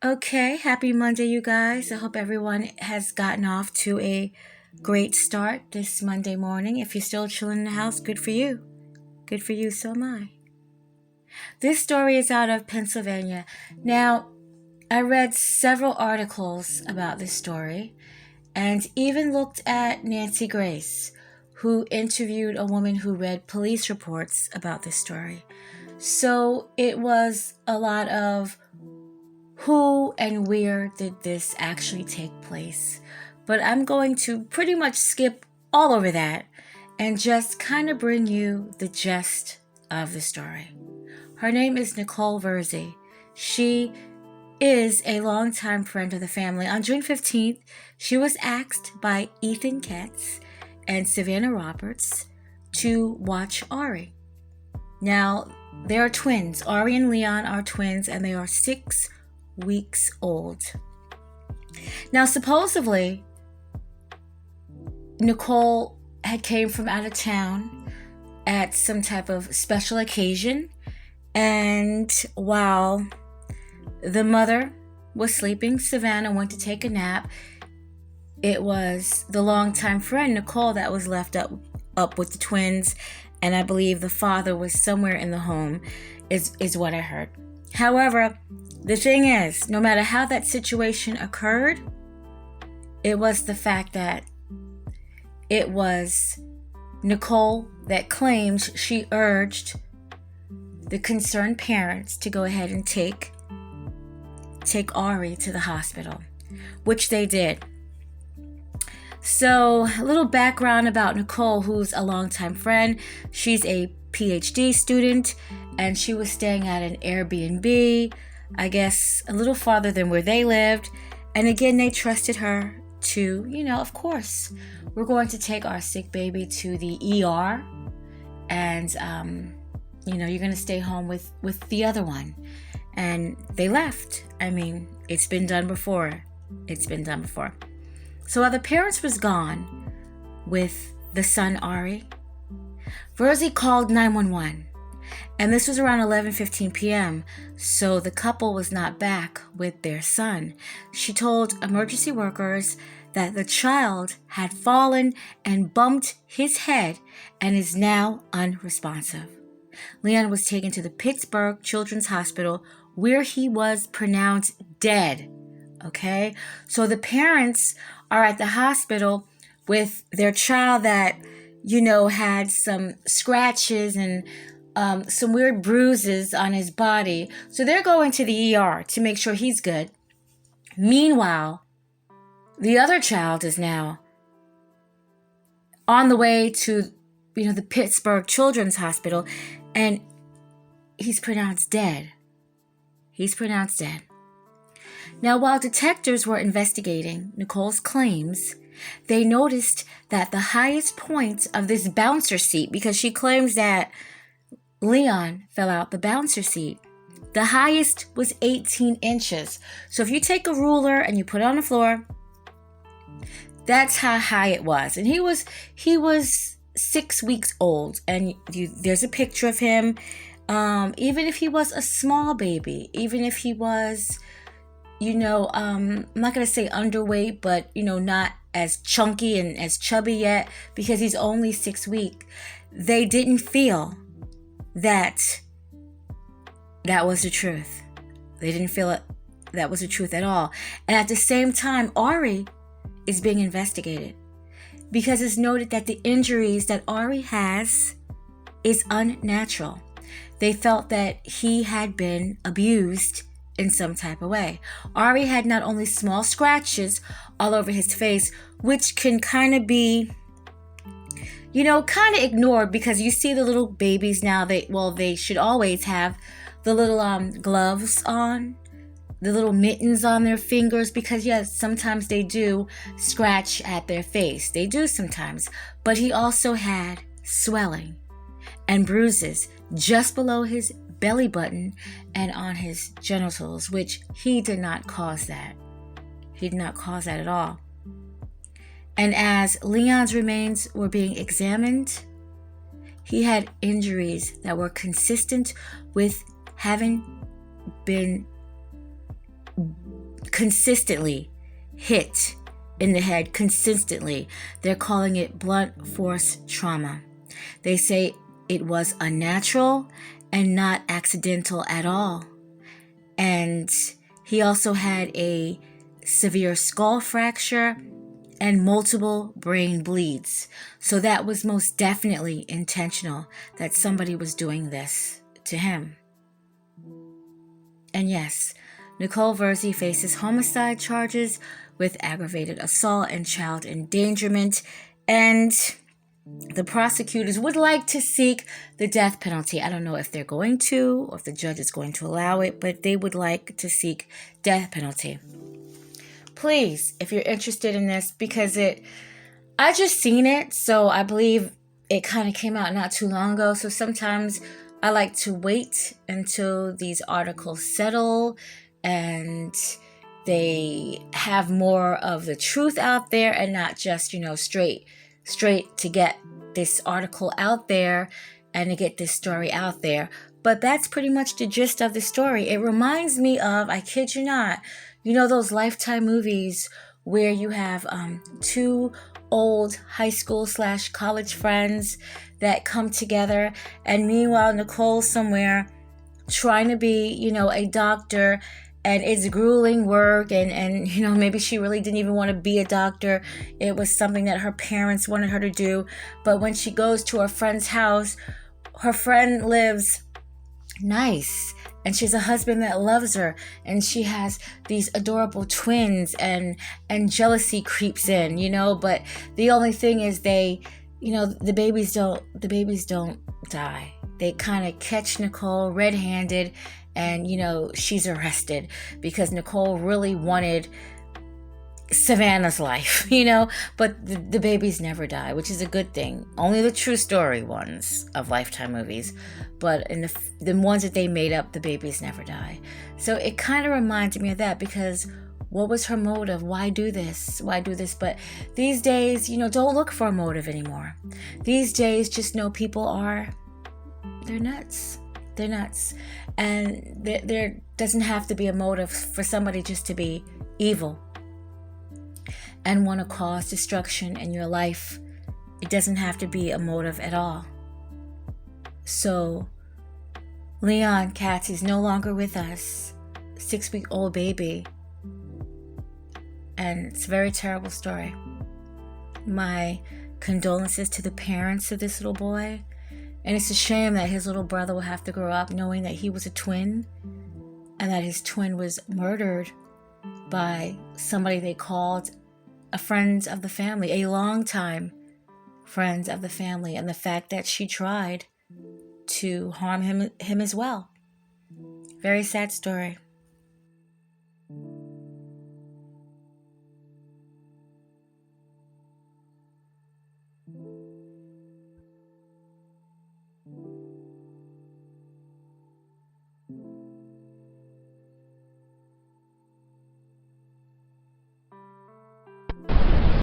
Okay, happy Monday, you guys. I hope everyone has gotten off to a great start this Monday morning. If you're still chilling in the house, good for you. Good for you, so am I. This story is out of Pennsylvania. Now, I read several articles about this story and even looked at Nancy Grace, who interviewed a woman who read police reports about this story. So it was a lot of who and where did this actually take place. But I'm going to pretty much skip all over that and just kind of bring you the gist of the story. Her name is Nicole Virzi. She is a longtime friend of the family. On June 15th, she was asked by Ethan Katz and Savannah Roberts to watch Ari. Now, they are twins. Ari and Leon are twins, and they are 6 weeks old. Now, supposedly, Nicole had came from out of town at some type of special occasion, and while the mother was sleeping, Savannah went to take a nap. It was the longtime friend, Nicole, that was left up with the twins, and I believe the father was somewhere in the home, is what I heard. However, the thing is, no matter how that situation occurred, it was the fact that it was Nicole that claims she urged the concerned parents to go ahead and take Ari to the hospital, which they did. So, a little background about Nicole, who's a longtime friend. She's a PhD student, and she was staying at an Airbnb, I guess a little farther than where they lived. And again, they trusted her to, of course, we're going to take our sick baby to the ER, and, you're going to stay home with the other one. And they left. I mean, it's been done before. So while the parents was gone with the son Ari, Virzi called 911. And this was around 11:15 p.m., so the couple was not back with their son. She told emergency workers that the child had fallen and bumped his head and is now unresponsive. Leon was taken to the Pittsburgh Children's Hospital, where he was pronounced dead. Okay? So the parents are at the hospital with their child that, had some scratches and some weird bruises on his body. So they're going to the ER to make sure he's good. Meanwhile, the other child is now on the way to, the Pittsburgh Children's Hospital, and he's pronounced dead. Now, while detectives were investigating Nicole's claims, they noticed that the highest point of this bouncer seat, because she claims that Leon fell out the bouncer seat, the highest was 18 inches. So if you take a ruler and you put it on the floor, that's how high it was. And he was 6 weeks old, and there's a picture of him. Even if he was a small baby, even if he was, I'm not going to say underweight, but, not as chunky and as chubby yet, because he's only 6 weeks, they didn't feel that was the truth. They didn't feel it that was the truth at all. And at the same time, Ari is being investigated because it's noted that the injuries that Ari has is unnatural. They felt that he had been abused in some type of way. Ari had not only small scratches all over his face, which can kind of be, kind of ignored, because you see the little babies now, they should always have the little gloves on, the little mittens on their fingers, because yes, sometimes they do scratch at their face. They do sometimes. But he also had swelling and bruises just below his belly button and on his genitals, which he did not cause that. He did not cause that at all. And as Leon's remains were being examined, he had injuries that were consistent with having been consistently hit in the head consistently. They're calling it blunt force trauma. They say it was unnatural and not accidental at all. And he also had a severe skull fracture and multiple brain bleeds. So that was most definitely intentional, that somebody was doing this to him. And yes, Nicole Virzi faces homicide charges with aggravated assault and child endangerment, and the prosecutors would like to seek the death penalty. I don't know if they're going to, or if the judge is going to allow it, but they would like to seek death penalty. Please, if you're interested in this, because I just seen it, so I believe it kind of came out not too long ago. So sometimes I like to wait until these articles settle and they have more of the truth out there, and not just, straight to get this article out there and to get this story out there. But that's pretty much the gist of the story. It reminds me of, I kid you not, those Lifetime movies where you have two old high school / college friends that come together, and meanwhile Nicole's somewhere trying to be, a doctor, and it's grueling work, and maybe she really didn't even want to be a doctor. It was something that her parents wanted her to do. But when she goes to her friend's house, her friend lives nice, and she has a husband that loves her, and she has these adorable twins, and jealousy creeps in, but the only thing is the babies don't die. They kind of catch Nicole red-handed, and she's arrested because Nicole really wanted Savannah's life, but the babies never die, which is a good thing. Only the true story ones of Lifetime movies, but in the ones that they made up, the babies never die. So it kind of reminded me of that, because what was her motive? Why do this? But these days, don't look for a motive anymore. These days, just know people they're nuts. They're nuts. And there doesn't have to be a motive for somebody just to be evil and want to cause destruction in your life. It doesn't have to be a motive at all. So Leon Katz is no longer with us. 6-week-old baby. And it's a very terrible story. My condolences to the parents of this little boy. And it's a shame that his little brother will have to grow up knowing that he was a twin, and that his twin was murdered by somebody they called a friend of the family, a long-time friend of the family, and the fact that she tried to harm him as well. Very sad story.